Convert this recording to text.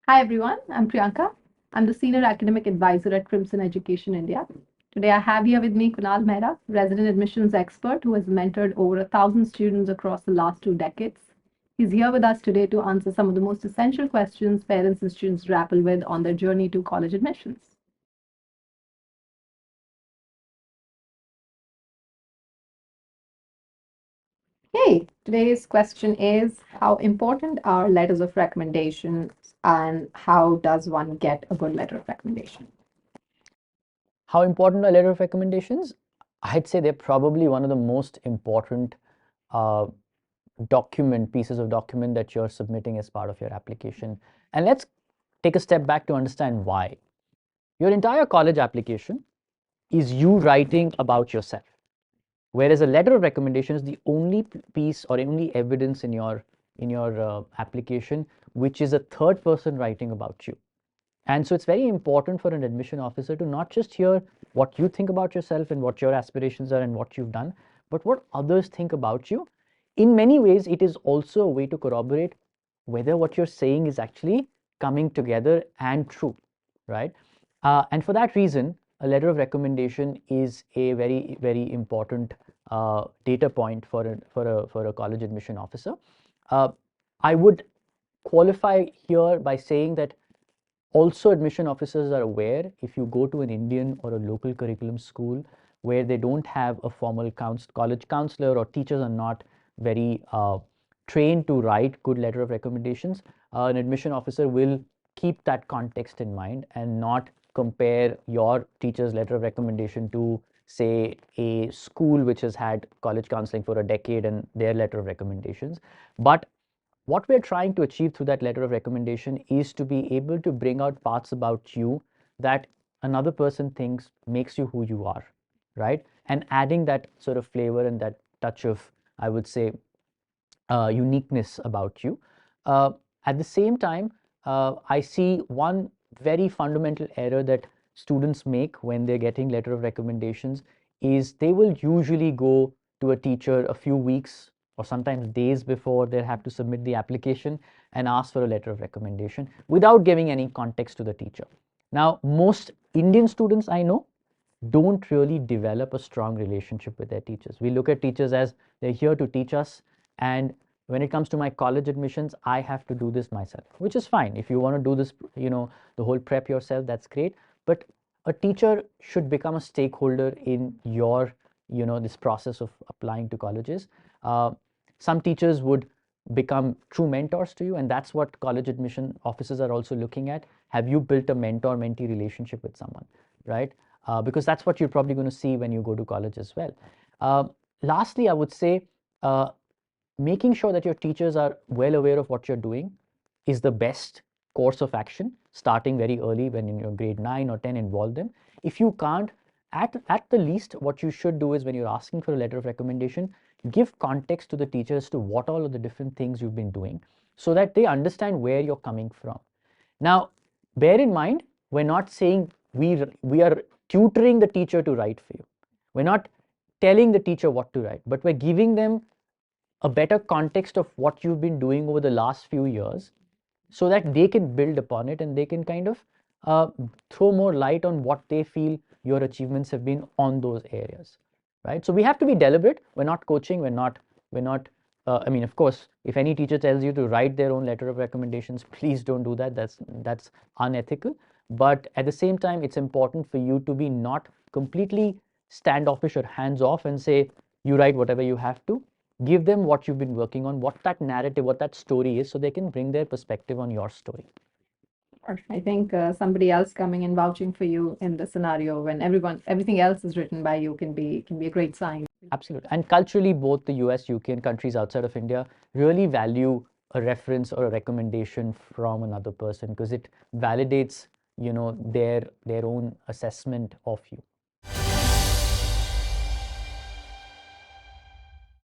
Hi everyone, I'm Priyanka. I'm the Senior Academic Advisor at Crimson Education India. Today I have here with me Kunal Mehra, resident admissions expert who has mentored over 1,000 students across the last 2 decades. He's here with us today to answer some of the most essential questions parents and students grapple with on their journey to college admissions. Okay, today's question is how important are letters of recommendation and how does one get a good letter of recommendation? How important are letter of recommendations? I'd say they're probably one of the most important uh, pieces of document that you're submitting as part of your application. And let's take a step back to understand why. Your entire college application is you writing about yourself, whereas a letter of recommendation is the only piece or only evidence in your application which is a third person writing about you. And so it's very important for an admission officer to not just hear what you think about yourself and what your aspirations are and what you've done, but what others think about you. In many ways, it is also a way to corroborate whether what you're saying is actually coming together and true, right? And for that reason, a letter of recommendation is a very, very important data point for a college admission officer. Uh, I would qualify here by saying that also, admission officers are aware if you go to an Indian or a local curriculum school where they don't have a formal college counselor or teachers are not very trained to write good letter of recommendations, an admission officer will keep that context in mind and not compare your teacher's letter of recommendation to, say, a school which has had college counseling for a decade and their letter of recommendations. But what we're trying to achieve through that letter of recommendation is to be able to bring out parts about you that another person thinks makes you who you are, right? And adding that sort of flavor and that touch of, I would say, uniqueness about you. Uh, at the same time, I see one very fundamental error that students make when they're getting letter of recommendations is they will usually go to a teacher a few weeks or sometimes days before they have to submit the application and ask for a letter of recommendation without giving any context to the teacher. Now, most Indian students I know don't really develop a strong relationship with their teachers. We look at teachers as they're here to teach us, and when it comes to my college admissions, I have to do this myself, which is fine. If you want to do this, the whole prep yourself, that's great. But a teacher should become a stakeholder in your, this process of applying to colleges. Uh, some teachers would become true mentors to you, and that's what college admission officers are also looking at. Have you built a mentor-mentee relationship with someone, right? Because that's what you're probably going to see when you go to college as well. Uh, Lastly, I would say uh, making sure that your teachers are well aware of what you're doing is the best course of action, starting very early when in your grade 9 or 10, involve them. If you can't, at the least, what you should do is when you're asking for a letter of recommendation, give context to the teachers to what all of the different things you've been doing so that they understand where you're coming from. Now, bear in mind, we're not saying we are tutoring the teacher to write for you. We're not telling the teacher what to write, but we're giving them a better context of what you've been doing over the last few years so that they can build upon it and they can kind of uh, throw more light on what they feel your achievements have been on those areas, right? So we have to be deliberate. We're not coaching. We're not I mean, of course, if any teacher tells you to write their own letter of recommendations, please don't do that. That's unethical. But at the same time, it's important for you to be not completely standoffish or hands off and say you write whatever you have to. Give them what you've been working on, what that narrative, what that story is, so they can bring their perspective on your story. Or I think somebody else coming and vouching for you in the scenario when everything else is written by you can be a great sign. Absolutely. And culturally, both the US, UK, and countries outside of India really value a reference or a recommendation from another person because it validates, their own assessment of you.